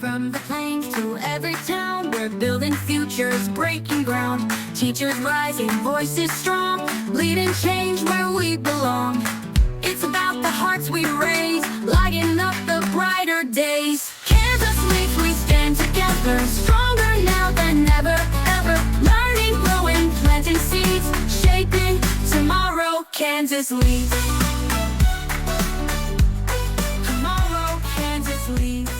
From the plains to every town, we're building futures, breaking ground. Teachers rising, voices strong, leading change where we belong. It's about the hearts we raise, lighting up the brighter days. Kansas leads, we stand together, stronger now than ever, ever. Learning, growing, planting seeds, shaping tomorrow. Kansas leads. Tomorrow, Kansas leads.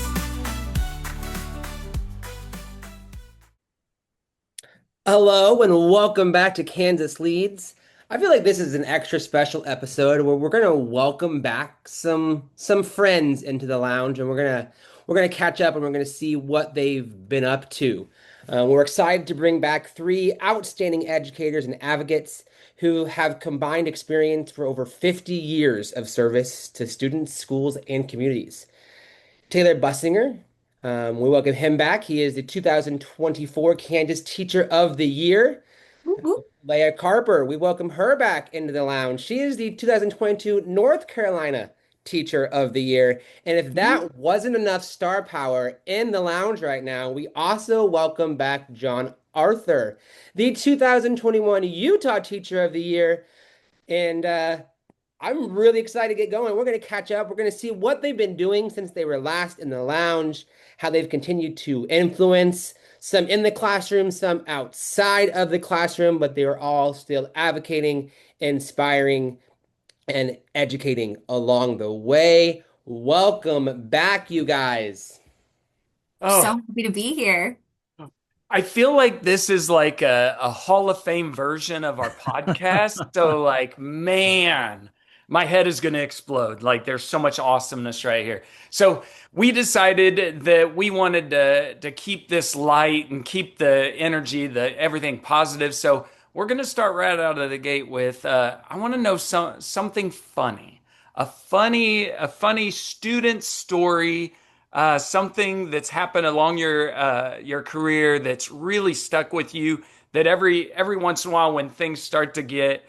Hello and welcome back to Kansas Leads. I feel like this is an extra special episode where we're gonna welcome back some friends into the lounge, and we're gonna catch up and we're gonna see what they've been up to. We're excited to bring back three outstanding educators and advocates who have combined experience for over 50 years of service to students, schools, and communities. Taylor Bussinger. We welcome him back. He is the 2024 Kansas Teacher of the Year. Whoop, whoop. Leah Carper, we welcome her back into the lounge. She is the 2022 North Carolina Teacher of the Year. And if that wasn't enough star power in the lounge right now, we also welcome back John Arthur, the 2021 Utah Teacher of the Year. And I'm really excited to get going. We're going to catch up. We're going to see what they've been doing since they were last in the lounge, how they've continued to influence, some in the classroom, some outside of the classroom, but they are all still advocating, inspiring, and educating along the way. Welcome back, you guys. So Oh, happy to be here. I feel like this is like a Hall of Fame version of our podcast. So, like, man, my head is going to explode. Like, there's so much awesomeness right here. So, we decided that we wanted to keep this light and keep the energy, the everything positive. So, we're going to start right out of the gate with I want to know something funny, a funny student story, something that's happened along your career that's really stuck with you. That every once in a while, when things start to get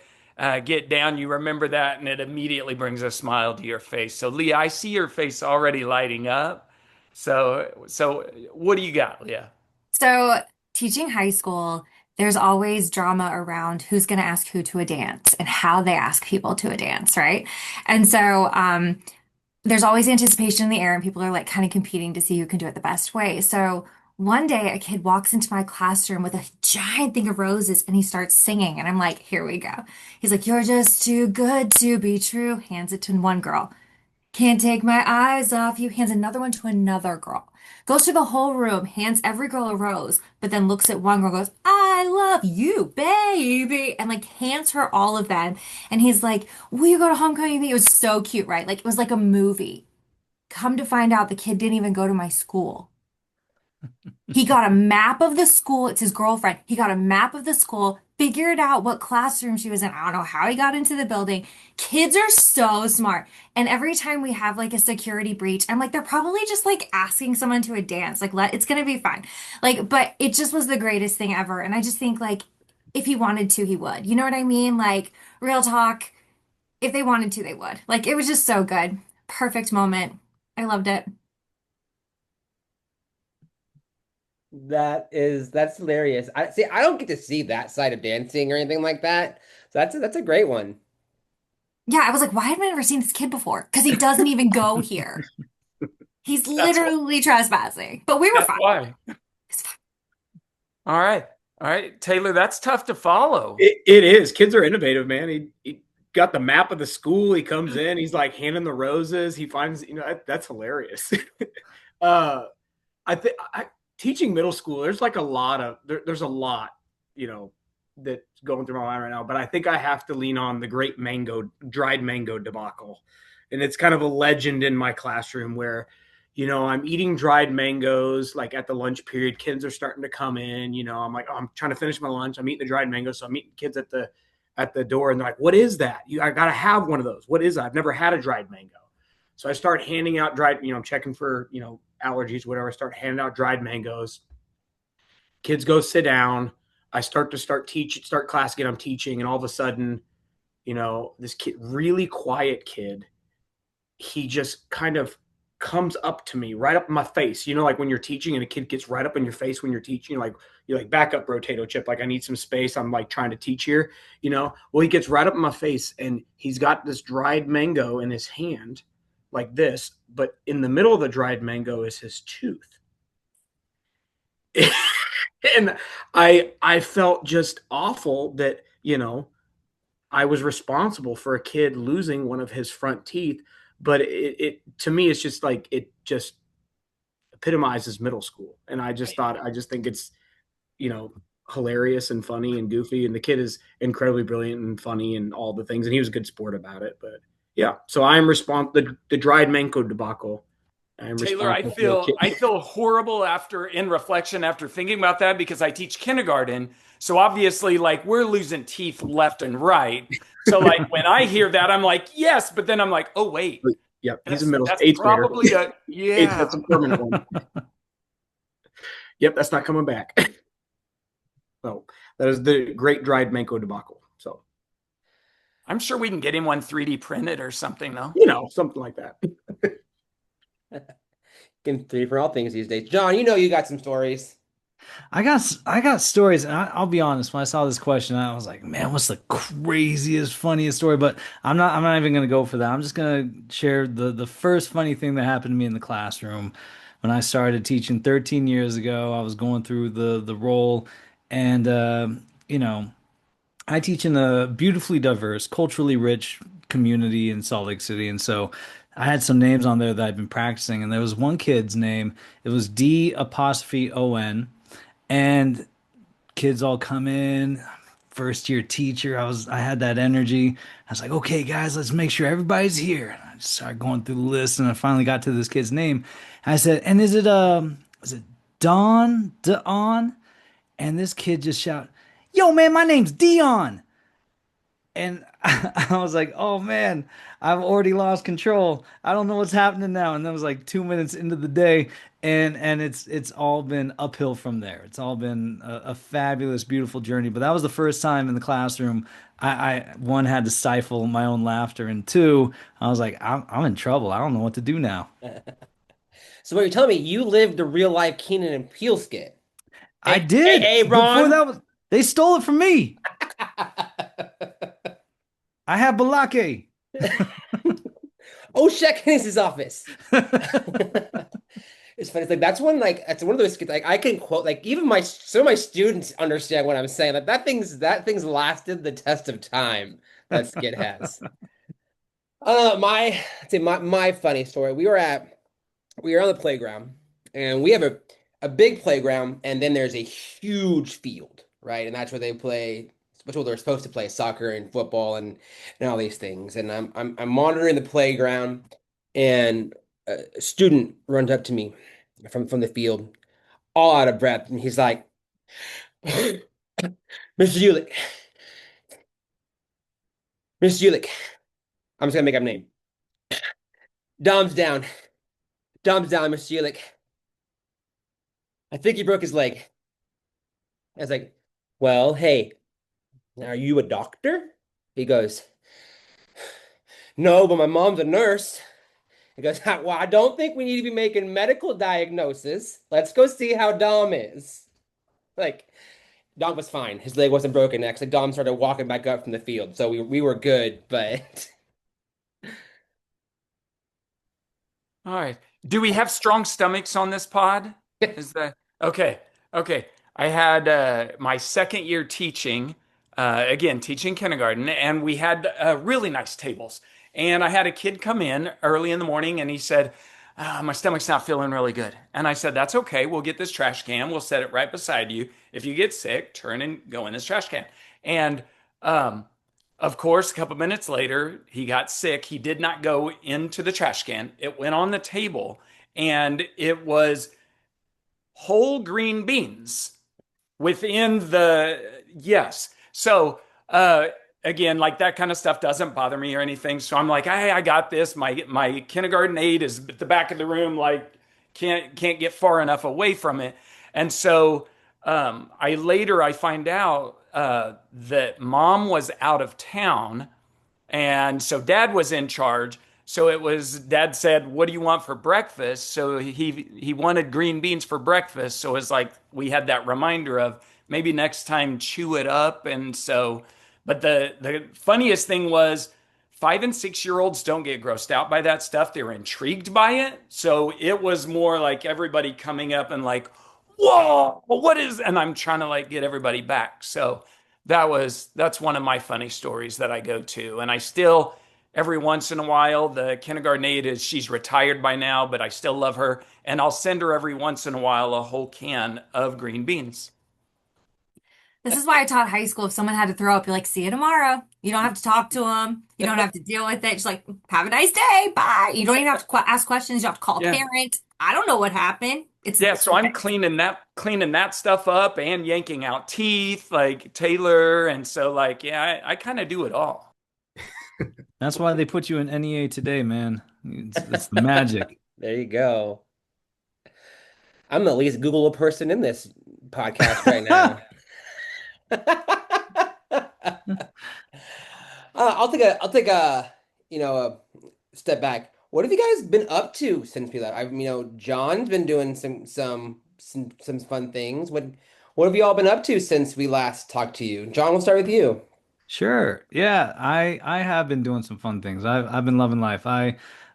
down, you remember that, and it immediately brings a smile to your face. So, Leah, I see your face already lighting up. So what do you got, Leah? So, teaching high school, there's always drama around who's going to ask who to a dance and how they ask people to a dance, right? And so, there's always anticipation in the air, and people are like kind of competing to see who can do it the best way. So, one day, a kid walks into my classroom with a giant thing of roses and he starts singing. And I'm like, here we go. He's like, you're just too good to be true. Hands it to one girl. Can't take my eyes off you. Hands another one to another girl. Goes through the whole room, hands every girl a rose, but then looks at one girl, goes, I love you, baby, and like hands her all of them. And he's like, will you go to homecoming with me? It was so cute, right? Like it was like a movie. Come to find out, the kid didn't even go to my school. He got a map of the school. It's his girlfriend. He got a map of the school, figured out what classroom she was in. I don't know how he got into the building. Kids are so smart. And every time we have like a security breach, I'm like, they're probably just like asking someone to a dance. Like, it's gonna be fine. Like, but it just was the greatest thing ever. And I just think like if he wanted to, he would. You know what I mean? Like, real talk, if they wanted to, they would. Like, it was just so good. Perfect moment. I loved it. That's hilarious. I don't get to see that side of dancing or anything like that. So that's a great one. Yeah, I was like, why haven't I ever seen this kid before? Because he doesn't even go here. He's That's literally trespassing. But we were that's fine. why. It's fine. All right, all right, Taylor, that's tough to follow. It is. Kids are innovative, man. He got the map of the school. He comes in. He's like handing the roses. He finds, that's hilarious. uh, I think teaching middle school, there's like a lot of there's a lot, that's going through my mind right now. But I think I have to lean on the great dried mango debacle, and it's kind of a legend in my classroom where, I'm eating dried mangoes like at the lunch period. Kids are starting to come in. I'm like, oh, I'm trying to finish my lunch. I'm eating the dried mangoes, so I'm meeting kids at the door, and they're like, "What is that? I gotta have one of those. What is that? I've never had a dried mango." So I start handing out dried. I'm checking for allergies, whatever. I start handing out dried mangoes. Kids go sit down. I start class again. I'm teaching, and all of a sudden, this kid, really quiet kid, he just kind of comes up to me right up in my face. You know, like when you're teaching and a kid gets right up in your face when you're teaching, you're like back up, rotato chip. Like I need some space. I'm like trying to teach here, you know. Well, he gets right up in my face and he's got this dried mango in his hand like this, but in the middle of the dried mango is his tooth. And I felt just awful that, you know, I was responsible for a kid losing one of his front teeth. But it to me, it's just like it just epitomizes middle school. And I just think it's, you know, hilarious and funny and goofy. And the kid is incredibly brilliant and funny and all the things. And he was a good sport about it. But yeah, so I am the dried mango debacle. I am Taylor, I responsible for a feel kid. I feel horrible after in reflection after thinking about that because I teach kindergarten. So obviously, like we're losing teeth left and right. So like when I hear that, I'm like, yes, but then I'm like, oh wait, Yep, he's a that's eighth grader. probably a That's yeah. a permanent one. Yep, that's not coming back. So that is the great dried mango debacle. So, I'm sure we can get him one 3D printed or something though. you know, something like that. Getting three for all things these days. John, you know you got some stories. I got stories, and I'll be honest. When I saw this question, I was like, "Man, what's the craziest, funniest story?" But I'm not even gonna go for that. I'm just gonna share the first funny thing that happened to me in the classroom when I started teaching 13 years ago. I was going through the role, and you know, I teach in a beautifully diverse, culturally rich community in Salt Lake City, and so I had some names on there that I've been practicing, and there was one kid's name. It was D apostrophe O-N. And kids all come in, first year teacher. I had that energy. I was like, okay, guys, let's make sure everybody's here. And I just started going through the list and I finally got to this kid's name. I said, and is it Don? And this kid just shout, yo, man, my name's Dion. And I was like, oh man, I've already lost control. I don't know what's happening now. And that was like 2 minutes into the day, and it's all been uphill from there. It's all been a fabulous, beautiful journey. But that was the first time in the classroom I one had to stifle my own laughter, and two, I was like, I'm in trouble. I don't know what to do now. So what you're telling me, you lived the real life Keenan and Peele skit. I Hey, did. Before Ron. that was they stole it from me. I had Balake. Oh, check in his office. It's funny. It's like that's one of those skits. Like I can quote like even my some of my students understand what I'm saying. Like that thing's lasted the test of time. That skit has. I'd say my funny story. We were on the playground, and we have a big playground, and then there's a huge field, right? And that's where they play. That's where they're supposed to play soccer and football and all these things. And I'm monitoring the playground, and a student runs up to me from the field, all out of breath, and he's like, "Mr. Ulick, Mr. Ulick." I'm just gonna make up a name. Dom's down. Dom's down, Mr. Ulick. I think he broke his leg. I was like, well, hey, are you a doctor? He goes, no, but my mom's a nurse. He goes, well, I don't think we need to be making medical diagnosis. Let's go see how Dom is. Like, Dom was fine. His leg wasn't broken. Actually, Dom started walking back up from the field. So we were good, but All right. Do we have strong stomachs on this pod? Is that okay? Okay. I had my second year teaching, again, teaching kindergarten, and we had really nice tables. And I had a kid come in early in the morning and he said, my stomach's not feeling really good. And I said, that's okay. We'll get this trash can. We'll set it right beside you. If you get sick, turn and go in this trash can. And of course, a couple minutes later, he got sick. He did not go into the trash can. It went on the table and it was whole green beans within the yes. So again, like that kind of stuff doesn't bother me or anything. So I'm like, hey, I got this. My kindergarten aide is at the back of the room, like can't get far enough away from it. And so I find out that mom was out of town, and so dad was in charge. So it was, Dad said, "What do you want for breakfast?" So he wanted green beans for breakfast. So it's like we had that reminder of maybe next time chew it up. And so, but the funniest thing was 5 and 6 year olds don't get grossed out by that stuff. They're intrigued by it. So it was more like everybody coming up and like, "Whoa, what is?" And I'm trying to like get everybody back. So that's one of my funny stories that I go to, and I still every once in a while, the kindergarten aide is she's retired by now, but I still love her, and I'll send her every once in a while a whole can of green beans. This is why I taught high school. If someone had to throw up, you're like, see you tomorrow. You don't have to talk to them. You don't have to deal with it. Just like, have a nice day. Bye. You don't even have to ask questions. You have to call a Yeah. parent. I don't know what happened. Yeah, It's so I'm perfect. cleaning that stuff up and yanking out teeth like Taylor, and so like yeah, I kind of do it all. That's why they put you in NEA today, man. It's the magic. There you go. I'm the least Googleable person in this podcast right now. I'll take a a step back. What have you guys been up to since we left? John's been doing some fun things. What have you all been up to since we last talked to you? John, we'll start with you. Sure. Yeah, I have been doing some fun things. I've been loving life.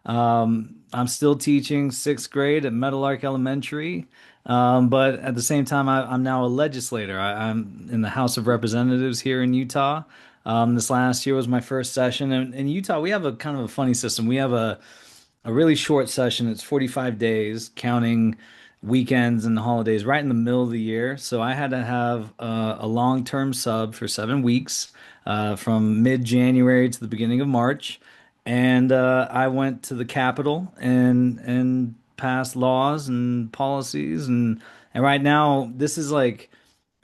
I'm still teaching sixth grade at Meadowlark Elementary. But at the same time I'm now a legislator. I'm in the House of Representatives here in Utah. This last year was my first session. And in Utah, we have a kind of a funny system. We have a really short session. It's 45 days, counting weekends and the holidays, right in the middle of the year. So I had to have a long-term sub for 7 weeks, from mid-January to the beginning of March, and I went to the Capitol and passed laws and policies, and right now this is like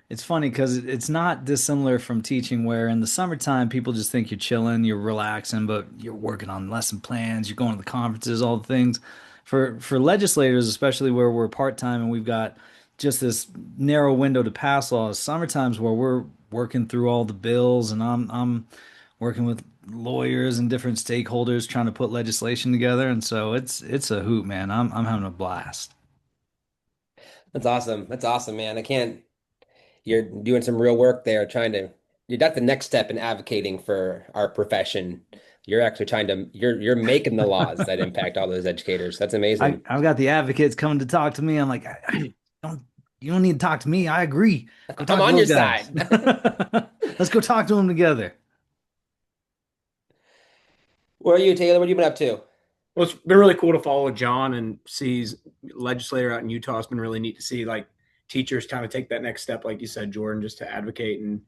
it's funny because it's not dissimilar from teaching, where in the summertime people just think you're chilling, you're relaxing, but you're working on lesson plans, you're going to the conferences, all the things. For legislators, especially where we're part time and we've got just this narrow window to pass laws, summertimes where we're working through all the bills, and I'm working with lawyers and different stakeholders trying to put legislation together, and so it's a hoot, man. I'm having a blast. That's awesome. That's awesome, man. I can't. You're doing some real work there, that's the next step in advocating for our profession. You're actually you're making the laws that impact all those educators. That's amazing. I've got the advocates coming to talk to me. I'm like, I don't, you don't need to talk to me. I agree. Go I'm talk to on those your guys. side. Let's go talk to them together. Where are you, Taylor? What have you been up to? Well, it's been really cool to follow John and see he's legislator out in Utah. It's been really neat to see like teachers kind of take that next step, like you said, Jordan, just to advocate and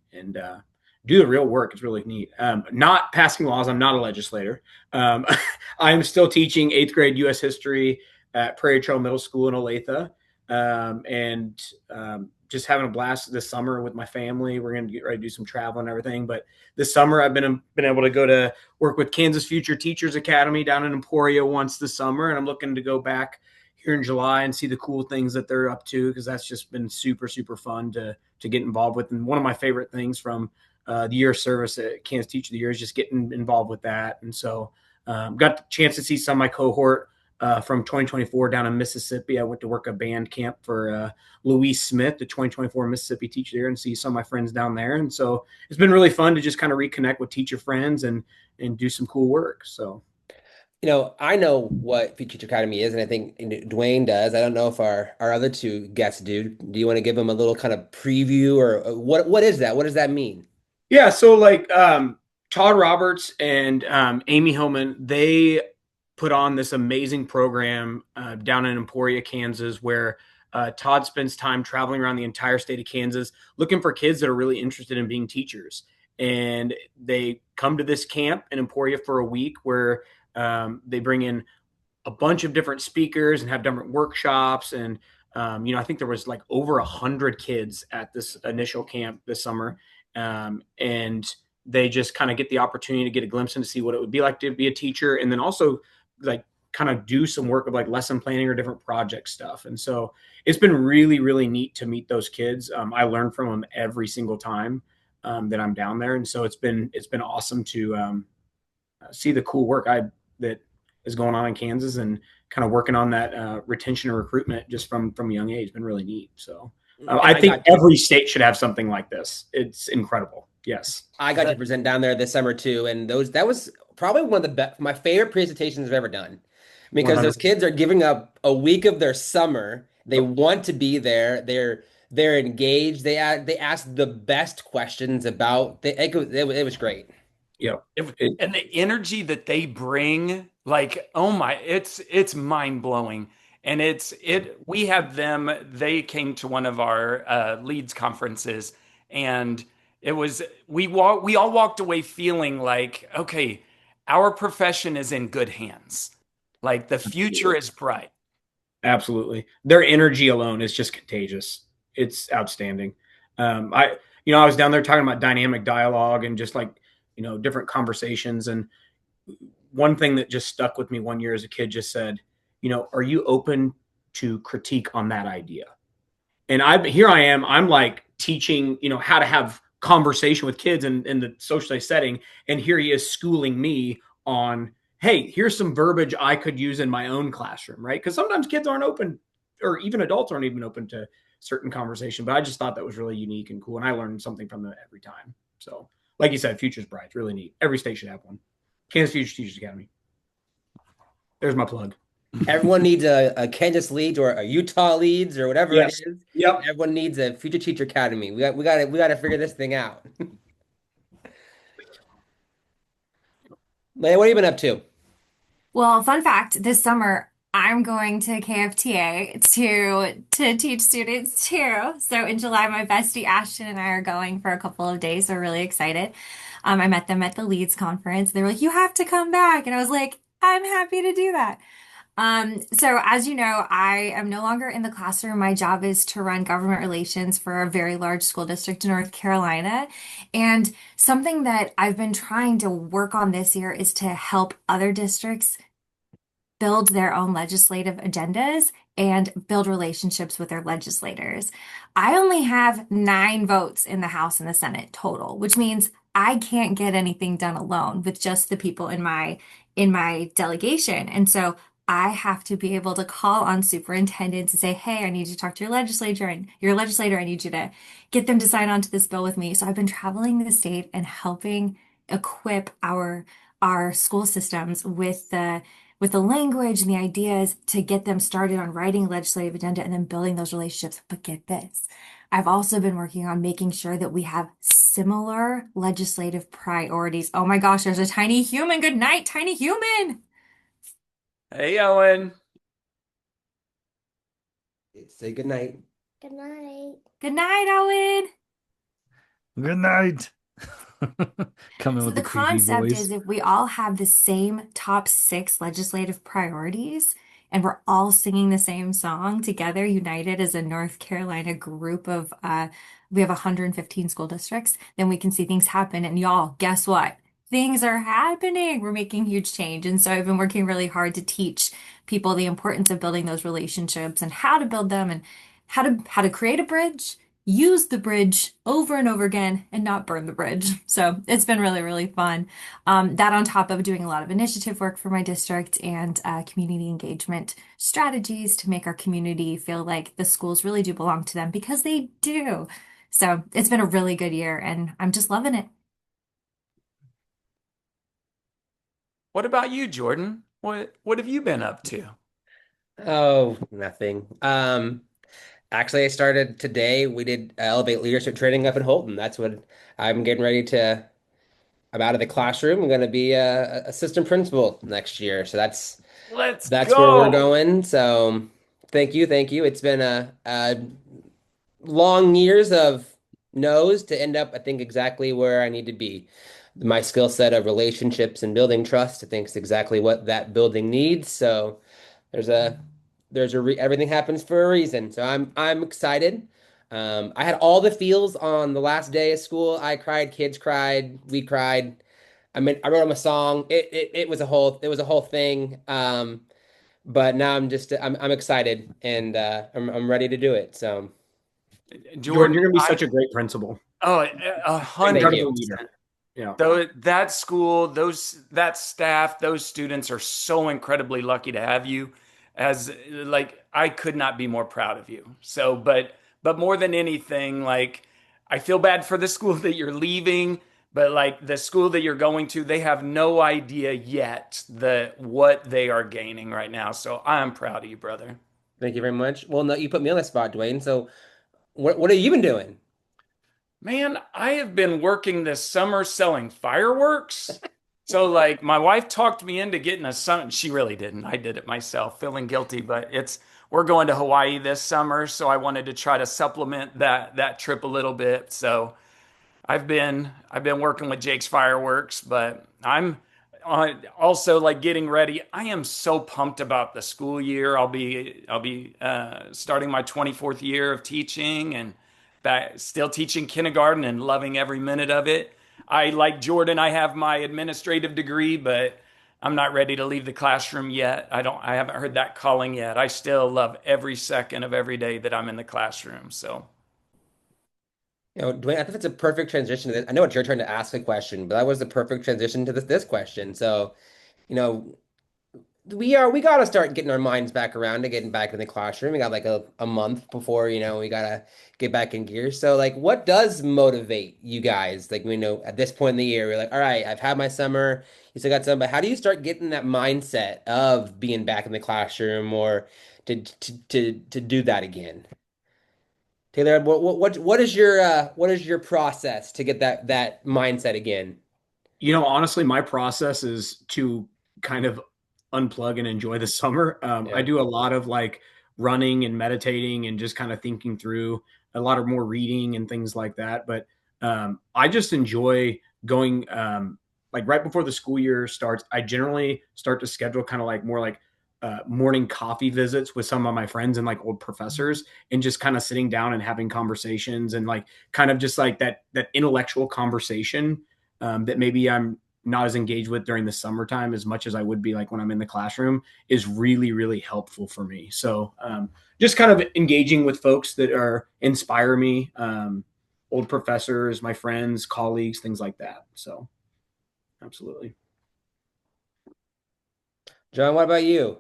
do the real work. It's really neat. Not passing laws. I'm not a legislator. I'm still teaching eighth grade U.S. history at Prairie Trail Middle School in Olathe, and just having a blast this summer with my family. We're going to get ready to do some travel and everything. But this summer, I've been able to go to work with Kansas Future Teachers Academy down in Emporia once this summer, and I'm looking to go back here in July and see the cool things that they're up to, because that's just been super super fun to get involved with. And one of my favorite things from the year of service at Kansas Teacher of the Year is just getting involved with that. And so got the chance to see some of my cohort from 2024 down in Mississippi. I went to work a band camp for Louise Smith, the 2024 Mississippi Teacher there, and see some of my friends down there. And so it's been really fun to just kind of reconnect with teacher friends and do some cool work. So I know what Future Teacher Academy is, and I think Dwayne does. I don't know if our other two guests do. Do you want to give them a little kind of preview, or what is that? What does that mean? yeah, so like Todd Roberts and Amy Hillman, they put on this amazing program down in Emporia, Kansas, where Todd spends time traveling around the entire state of Kansas looking for kids that are really interested in being teachers. And they come to this camp in Emporia for a week where they bring in a bunch of different speakers and have different workshops. And, I think there was like over 100 kids at this initial camp this summer. And they just kind of get the opportunity to get a glimpse and to see what it would be like to be a teacher. And then also like kind of do some work of like lesson planning or different project stuff. And so it's been really, really neat to meet those kids. I learn from them every single time that I'm down there. And so it's been awesome to see the cool work that is going on in Kansas, and kind of working on that retention and recruitment just from a young age. It's been really neat. So I think every state should have something like this. It's incredible. Yes. I got to present down there this summer too, and that was probably one of the best, my favorite presentations I've ever done, because those 100%. kids are giving up a week of their summer. They want to be there. They're engaged. They ask the best questions about it was great. Yeah. And the energy that they bring, like, oh my, it's mind blowing. And we have them, they came to one of our leads conferences, and we all walked away feeling like, okay, our profession is in good hands. Like the future is bright. Absolutely. Their energy alone is just contagious. It's outstanding. I was down there talking about dynamic dialogue and just like, different conversations. And one thing that just stuck with me one year as a kid just said, are you open to critique on that idea? And here I am, I'm like teaching, how to have conversation with kids in the socialized setting. And here he is schooling me on, hey, here's some verbiage I could use in my own classroom, right? Because sometimes kids aren't open, or even adults aren't even open to certain conversation. But I just thought that was really unique and cool. And I learned something from them every time. So, like you said, Future's Bright, really neat. Every state should have one. Kansas Future Teachers Academy. There's my plug. Everyone needs a Kansas Leads or a Utah Leads or whatever Yes. it is. Yep. Everyone needs a Future Teacher Academy. We got to figure this thing out. Leah, what have you been up to? Well, fun fact, this summer I'm going to KFTA to teach students too. So in July, my bestie Ashton and I are going for a couple of days. We're really excited. I met them at the Leads conference. They were like, "You have to come back," and I was like, "I'm happy to do that." So as you know, I am no longer in the classroom. My job is to run government relations for a very large school district in North Carolina. And something that I've been trying to work on this year is to help other districts build their own legislative agendas and build relationships with their legislators. I only have 9 votes in the House and the Senate total, which means I can't get anything done alone with just the people in my delegation. And so I have to be able to call on superintendents and say, "Hey, I need you to talk to your legislator and your legislator. I need you to get them to sign on to this bill with me." So I've been traveling the state and helping equip our school systems with the language and the ideas to get them started on writing a legislative agenda and then building those relationships. But get this, I've also been working on making sure that we have similar legislative priorities. Oh my gosh, there's a tiny human. Good night, tiny human. Hey, Owen. Say good night. Good night. Good night, Owen. Good night. Coming So with the the creepy concept voice. is if we all have the same top 6 legislative priorities and we're all singing the same song together, united as a North Carolina group of, we have 115 school districts, then we can see things happen. And y'all, guess what? Things are happening. We're making huge change. And so I've been working really hard to teach people the importance of building those relationships and how to build them and how to create a bridge, use the bridge over and over again and not burn the bridge. So it's been really, really fun. That on top of doing a lot of initiative work for my district and community engagement strategies to make our community feel like the schools really do belong to them because they do. So it's been a really good year and I'm just loving it. What about you, Jordan? What have you been up to? Oh, nothing. Actually, I started today. We did Elevate Leadership Training up in Holton. That's what I'm getting ready to. I'm out of the classroom. I'm going to be a assistant principal next year. So Let's that's where we're go. going. So thank you, thank you. It's been a long years of no's to end up, I think, exactly where I need to be. My skill set of relationships and building trust, I think, is exactly what that building needs. So there's a everything happens for a reason. So I'm excited. I had all the feels on the last day of school. I cried, kids cried, we cried. I mean, I wrote them a song. It was a whole thing. But now I'm excited and I'm ready to do it. So Jordan, Jordan, you're going to be such a great principal. oh, thank hundred you. Incredible leader. percent. Yeah. Though that school, that staff, those students are so incredibly lucky to have you. As like, I could not be more proud of you. So, but more than anything, like, I feel bad for the school that you're leaving, but like the school that you're going to, they have no idea yet what they are gaining right now. So I'm proud of you, brother. Thank you very much. Well, no, you put me on the spot, Dwayne. So what have you been doing? Man, I have been working this summer selling fireworks. So like my wife talked me into getting a son. She really didn't. I did it myself, feeling guilty, but we're going to Hawaii this summer, so I wanted to try to supplement that trip a little bit. So I've been working with Jake's Fireworks, but I'm also like getting ready. I am so pumped about the school year. I'll be starting my 24th year of teaching and still teaching kindergarten and loving every minute of it. I like Jordan. I have my administrative degree, but I'm not ready to leave the classroom yet. I haven't heard that calling yet. I still love every second of every day that I'm in the classroom. So. Dwayne, I think it's a perfect transition to this. I know what you're trying to ask a question, but that was the perfect transition to this question. So, you know, we gotta start getting our minds back around to getting back in the classroom. We got like a month before, we gotta get back in gear. So like what does motivate you guys? Like we know at this point in the year, we're like, all right, I've had my summer, you still got some, but how do you start getting that mindset of being back in the classroom or to do that again? Taylor, what is your process to get that mindset again? Honestly, my process is to kind of unplug and enjoy the summer. I Yeah. do a lot of like running and meditating and just kind of thinking through a lot of more reading and things like that. But I just enjoy going like right before the school year starts. I generally start to schedule kind of like more like morning coffee visits with some of my friends and like old professors and just kind of sitting down and having conversations and like kind of just like that intellectual conversation that maybe I'm not as engaged with during the summertime as much as I would be like when I'm in the classroom is really, really helpful for me. So just kind of engaging with folks that are inspire me, old professors, my friends, colleagues, things like that. So absolutely. John, what about you?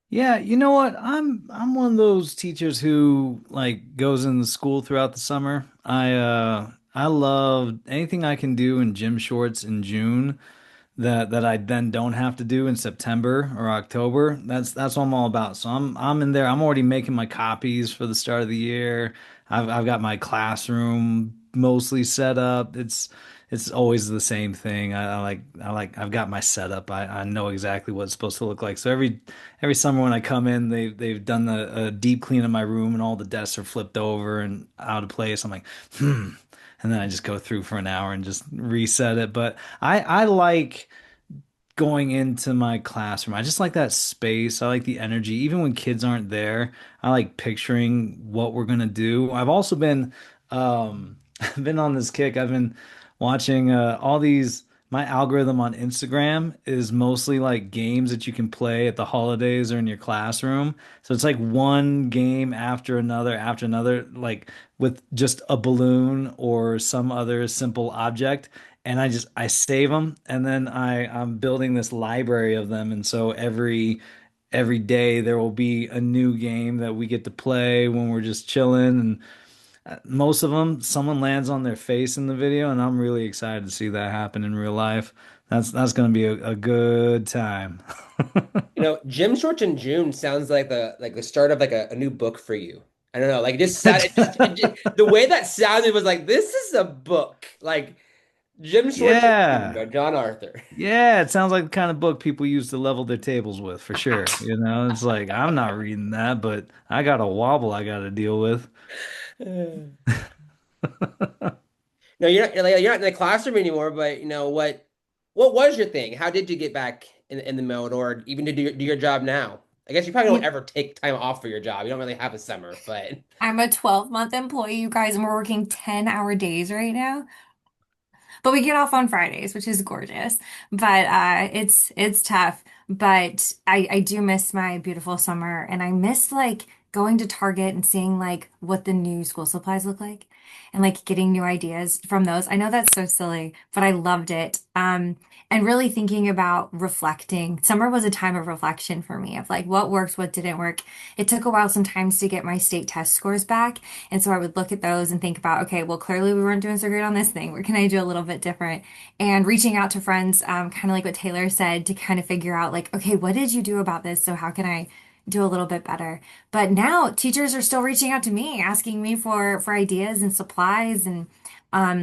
Yeah, you know what? I'm one of those teachers who like goes in the school throughout the summer. I love anything I can do in gym shorts in June that I then don't have to do in September or October. That's what I'm all about. So I'm in there. I'm already making my copies for the start of the year. I've got my classroom mostly set up. It's always the same thing. I've got my setup. I know exactly what it's supposed to look like. So every summer when I come in, they've done a deep clean of my room and all the desks are flipped over and out of place. I'm like, and then I just go through for an hour and just reset it. But I like going into my classroom. I just like that space. I like the energy. Even when kids aren't there, I like picturing what we're gonna do. I've also been I've been on this kick. I've been watching all these my algorithm on Instagram is mostly like games that you can play at the holidays or in your classroom. So it's like one game after another, like with just a balloon or some other simple object, and I save them, and then I'm building this library of them, and so every day there will be a new game that we get to play when we're just chilling, and most of them someone lands on their face in the video, and I'm really excited to see that happen in real life. That's going to be a good time. Jim Shorts in June sounds like the start of like a new book for you. I don't know, like it just sounded the way that sounded was like this is a book. Like Jim Shorts in June by Yeah. John Arthur. Yeah, it sounds like the kind of book people use to level their tables with, for sure. It's like I'm not reading that, but I got a wobble I got to deal with. No, you're not in the classroom anymore, but what was your thing? How did you get back in the mode or even to do your job now? I guess you probably don't ever take time off for your job. You don't really have a summer, but I'm a 12-month employee, you guys, and we're working 10-hour days right now. But we get off on Fridays, which is gorgeous. But it's tough. But I do miss my beautiful summer, and I miss like going to Target and seeing like what the new school supplies look like. and like getting new ideas from those. I know that's so silly, but I loved it. And really thinking about reflecting. Summer was a time of reflection for me of like what worked, what didn't work. It took a while sometimes to get my state test scores back. And so I would look at those and think about, okay, well, clearly we weren't doing so great on this thing. What can I do a little bit different? And reaching out to friends, kind of like what Taylor said, to kind of figure out like, okay, what did you do about this? So how can I do a little bit better? But now teachers are still reaching out to me, asking me for ideas and supplies and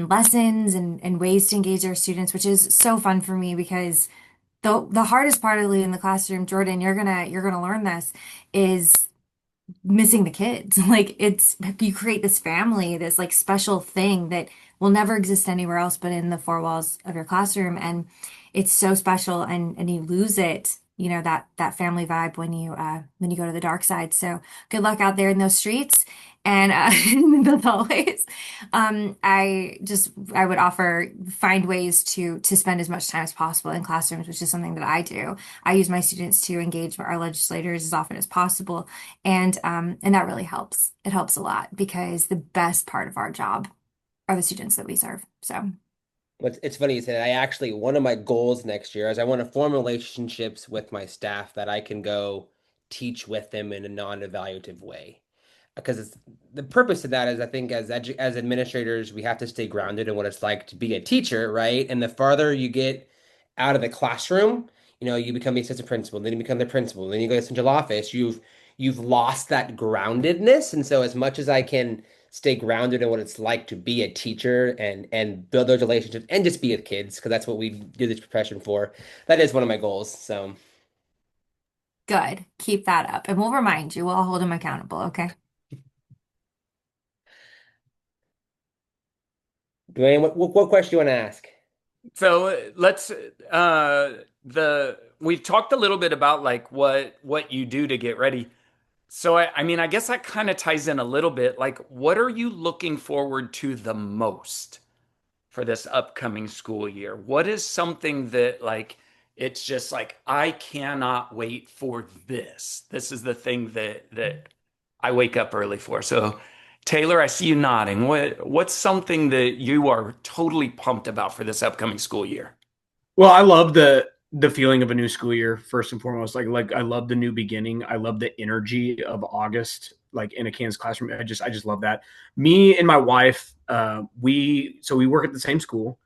lessons and ways to engage their students, which is so fun for me because the hardest part of leaving the classroom, Jordan, you're gonna learn this, is missing the kids. Like it's you create this family, this like special thing that will never exist anywhere else but in the four walls of your classroom. And it's so special and you lose it, that family vibe when you go to the dark side. So good luck out there in those streets and in those hallways. I would offer find ways to spend as much time as possible in classrooms, which is something that I do. I use my students to engage with our legislators as often as possible. And that really helps. It helps a lot because the best part of our job are the students that we serve. So But it's funny you say that. I actually, one of my goals next year is I want to form relationships with my staff that I can go teach with them in a non-evaluative way. Because the purpose of that is I think as administrators, we have to stay grounded in what it's like to be a teacher, right? And the farther you get out of the classroom, you become the assistant principal, then you become the principal, then you go to the central office, you've lost that groundedness. And so as much as I can stay grounded in what it's like to be a teacher and build those relationships and just be with kids, because that's what we do this profession for. That is one of my goals. So good. Keep that up. And we'll remind you, we'll hold them accountable, okay? Dwayne, what question do you want to ask? So let's we've talked a little bit about like what you do to get ready. So I mean, I guess that kind of ties in a little bit. Like, what are you looking forward to the most for this upcoming school year? What is something that like it's just like I cannot wait for this. This is the thing that I wake up early for. So Taylor, I see you nodding. What's something that you are totally pumped about for this upcoming school year? Well, I love the feeling of a new school year first and foremost. Like I love the new beginning. I love the energy of August, like in a Kansas classroom. I just love that. Me and my wife, we work at the same school,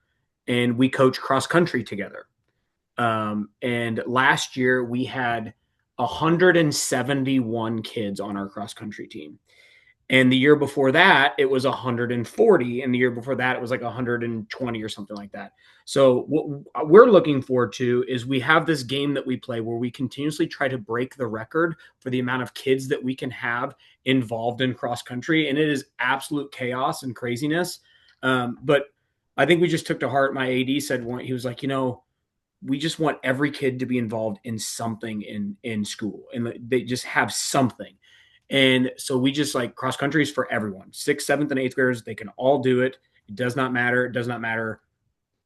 and we coach cross country together. And last year we had 171 kids on our cross country team. And the year before that, it was 140. And the year before that, it was like 120 or something like that. So, what we're looking forward to is we have this game that we play where we continuously try to break the record for the amount of kids that we can have involved in cross country. And it is absolute chaos and craziness. But I think we just took to heart. My AD said, he was like, we just want every kid to be involved in something in school, and they just have something. And so we just like cross country is for everyone. Sixth, seventh, and eighth graders, they can all do it. It does not matter. It does not matter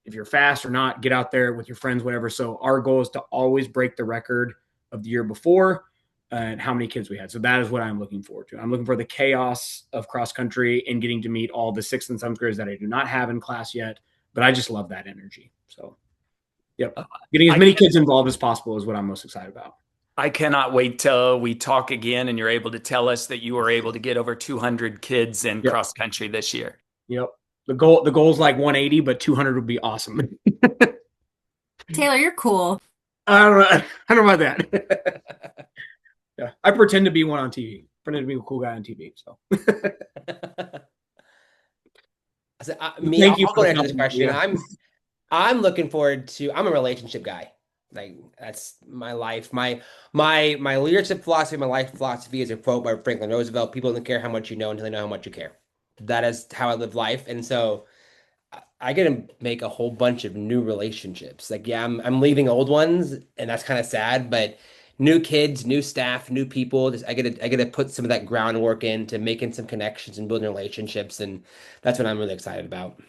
if you're fast or not. Get out there with your friends, whatever. So our goal is to always break the record of the year before and how many kids we had. So that is what I'm looking forward to. I'm looking for the chaos of cross country and getting to meet all the sixth and seventh graders that I do not have in class yet. But I just love that energy. So, yep. Getting as many kids involved as possible is what I'm most excited about. I cannot wait till we talk again and you're able to tell us that you were able to get over 200 kids in Yep. cross country this year. Yep. The goal is like 180, but 200 would be awesome. Taylor, you're cool. I don't know about that. Yeah, I pretend to be one on TV. Pretend to be a cool guy on TV. So, Thank you I'll for go the answer this compliment, question. Leah. I'm looking forward to. I'm a relationship guy. Like that's my life. My leadership philosophy, my life philosophy is a quote by Franklin Roosevelt. People don't care how much you know until they know how much you care. That is how I live life, and so I get to make a whole bunch of new relationships. Like, yeah, I'm leaving old ones, and that's kind of sad, but new kids, new staff, new people. Just I get to put some of that groundwork into making some connections and building relationships, and that's what I'm really excited about. What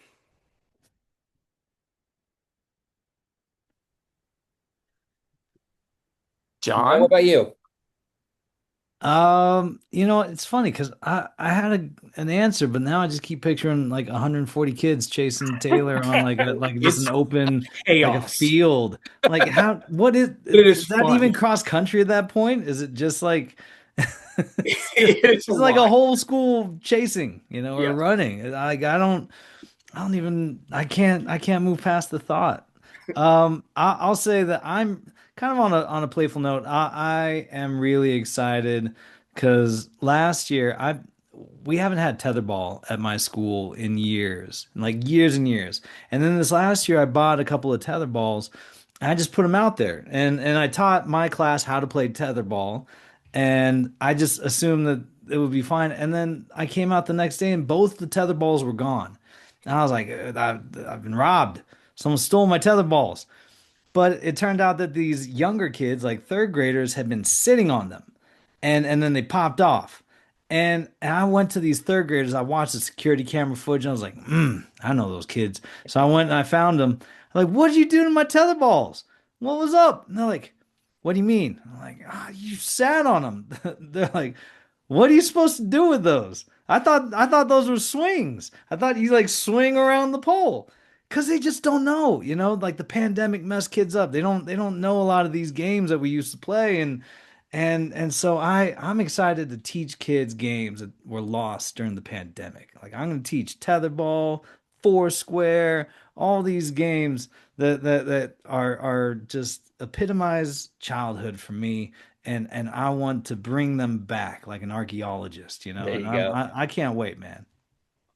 John? about you? It's funny because I had an answer, but now I just keep picturing like 140 kids chasing Taylor on like just an It's open like a chaos. field. Like how what But it is is that fun. even cross country at that point? Is it just like It's a it's like a lot. whole school chasing, or Yes. running. Like I don't even I can't move past the thought. I'll say that I'm kind of on a playful note. I am really excited because last year I we haven't had tetherball at my school in years, like years and years. And then this last year I bought a couple of tetherballs. And I just put them out there, and I taught my class how to play tetherball, and I just assumed that it would be fine. And then I came out the next day, and both the tetherballs were gone. And I was like, I've been robbed. Someone stole my tether balls. But it turned out that these younger kids, like third graders, had been sitting on them, and then they popped off. And I went to these third graders. I watched the security camera footage, and I was like, I know those kids. So I went and I found them. I'm like, what did you do to my tether balls? What was up? And they're like, what do you mean? I'm like, you sat on them. They're like, what are you supposed to do with those? I thought those were swings. I thought you like swing around the pole. Cause they just don't know, like the pandemic messed kids up. They don't know a lot of these games that we used to play. And so I'm excited to teach kids games that were lost during the pandemic. Like I'm gonna teach tetherball, foursquare, all these games that are just epitomize childhood for me, and I want to bring them back like an archaeologist, There and you go. I can't wait, man.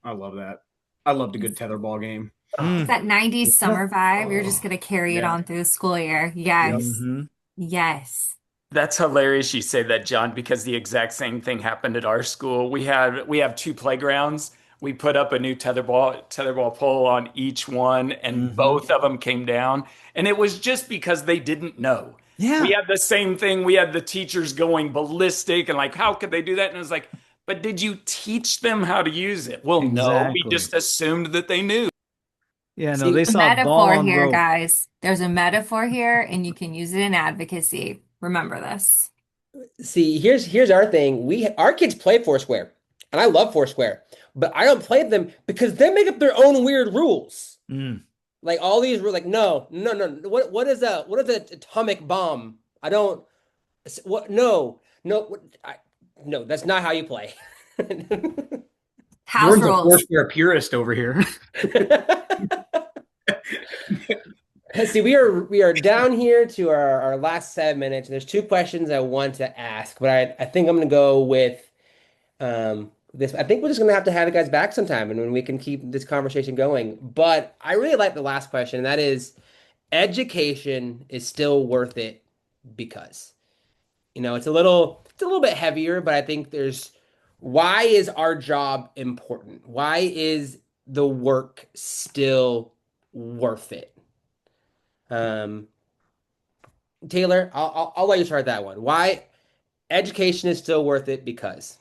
I love that. I loved a good tetherball game. It's Mm. that 90s Yep. summer vibe. You're just Oh, going to carry it yeah. on through the school year. Yep. Yes. Hmm. Yes. That's hilarious you say that, John, because the exact same thing happened at our school. We have two playgrounds. We put up a new tetherball pole on each one, and Hmm. both of them came down. And it was just because they didn't know. We Yeah, had the same thing. We had the teachers going ballistic and like, how could they do that? And it was like, but did you teach them how to use it? Well, no, we exactly. just assumed that they knew. Yeah, no, See, they A saw a ball metaphor on here, rope. guys. There's a metaphor here, and you can use it in advocacy. Remember this. here's our thing. Our kids play Foursquare, and I love Foursquare, but I don't play them because they make up their own weird rules. Mm. Like all these rules, like no, no, no. What is an atomic bomb? I don't. What? No, no. No, that's not how you play. House Jordan's a rules. Foursquare purist over here. See, we are down here to our last 7 minutes. There's two questions I want to ask, but I think I'm gonna go with this. I think we're just gonna have to have you guys back sometime, and when we can keep this conversation going. But I really like the last question, and that is, education is still worth it because it's a little bit heavier, but I think there's why is our job important? Why is the work still worth it? Um, Taylor, I'll let you start that one. Why education is still worth it because.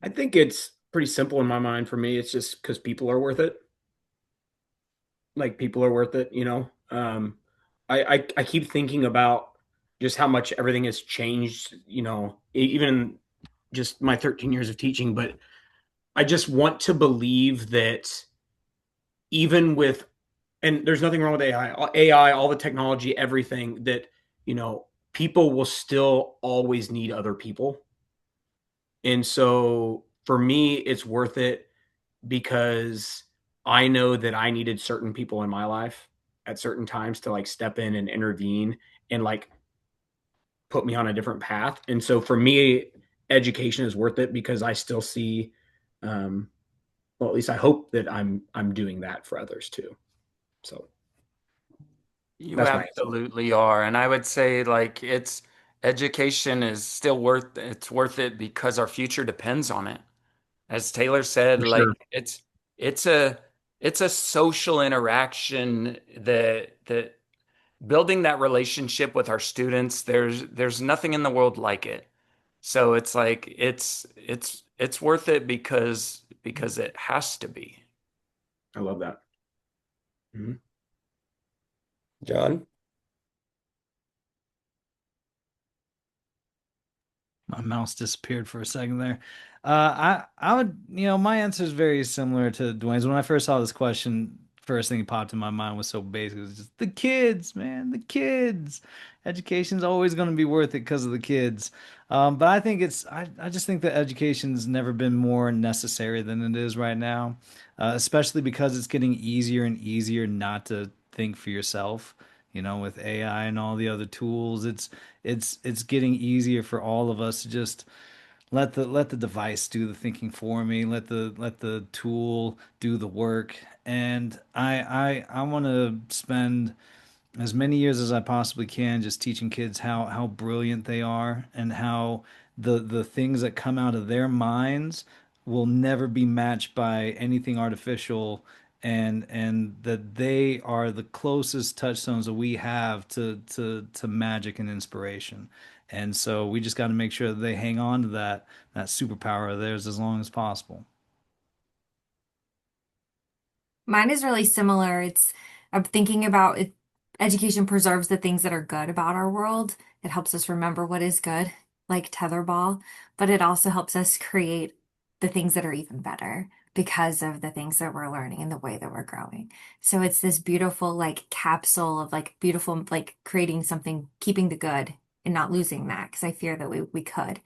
I think it's pretty simple in my mind for me. It's just because people are worth it. Like people are worth it, you know. I keep thinking about just how much everything has changed, even just my 13 years of teaching. But I just want to believe that even with, and there's nothing wrong with AI, all the technology, everything that, people will still always need other people. And so for me, it's worth it because I know that I needed certain people in my life at certain times to like step in and intervene and like put me on a different path. And so for me, education is worth it because I still see, um, well, at least I hope that I'm doing that for others too. So You that's my answer. absolutely are. And I would say like it's education is still worth it because our future depends on it. As Taylor said, For sure. like it's a social interaction that building that relationship with our students, there's nothing in the world like it. So it's like it's worth it because it has to be. I love that. Mhm. John? My mouse disappeared for a second there. I would, my answer is very similar to Dwayne's. When I first saw this question, first thing that popped in my mind was so basic. It was just the kids, man, the kids. Education's always going to be worth it because of the kids. But I think I just think that education's never been more necessary than it is right now, especially because it's getting easier and easier not to think for yourself. With AI and all the other tools, it's getting easier for all of us to just let the device do the thinking for me, let the tool do the work. And I want to spend as many years as I possibly can just teaching kids how brilliant they are, and how the things that come out of their minds will never be matched by anything artificial, and that they are the closest touchstones that we have to magic and inspiration. And so we just got to make sure that they hang on to that superpower of theirs as long as possible. Mine is really similar. I'm thinking about it. Education preserves the things that are good about our world. It helps us remember what is good, like tetherball, but it also helps us create the things that are even better because of the things that we're learning and the way that we're growing. So it's this beautiful like capsule of like beautiful like creating something, keeping the good and not losing that, because I fear that we could,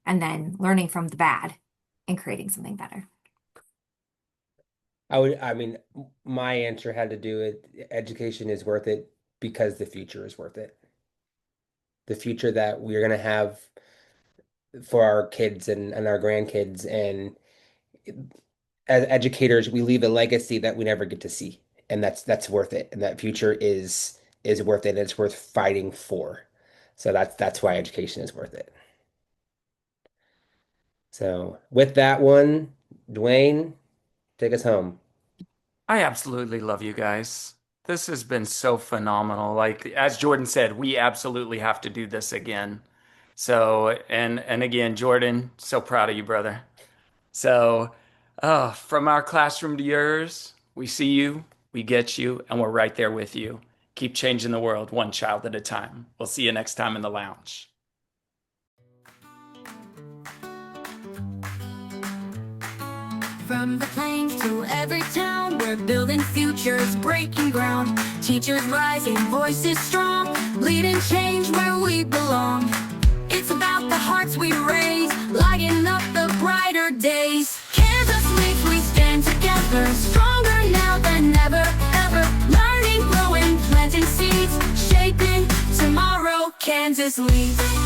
and then learning from the bad and creating something better. I mean, my answer had to do with education is worth it because the future is worth it. The future that we're going to have for our kids and our grandkids. And as educators, we leave a legacy that we never get to see. And that's worth it. And that future is worth it. And it's worth fighting for. So that's why education is worth it. So with that one, Dwayne, take us home. I absolutely love you guys. This has been so phenomenal. Like as Jordan said, we absolutely have to do this again. So, and again, Jordan, so proud of you, brother. So, from our classroom to yours, we see you, we get you, and we're right there with you. Keep changing the world one child at a time. We'll see you next time in the lounge. From the plains to every town, we're building futures, breaking ground. Teachers rising, voices strong, leading change where we belong. It's about the hearts we raise, lighting up the brighter days. Kansas leads, we stand together, stronger now than ever, ever. Learning, growing, planting seeds, shaping tomorrow. Kansas leads.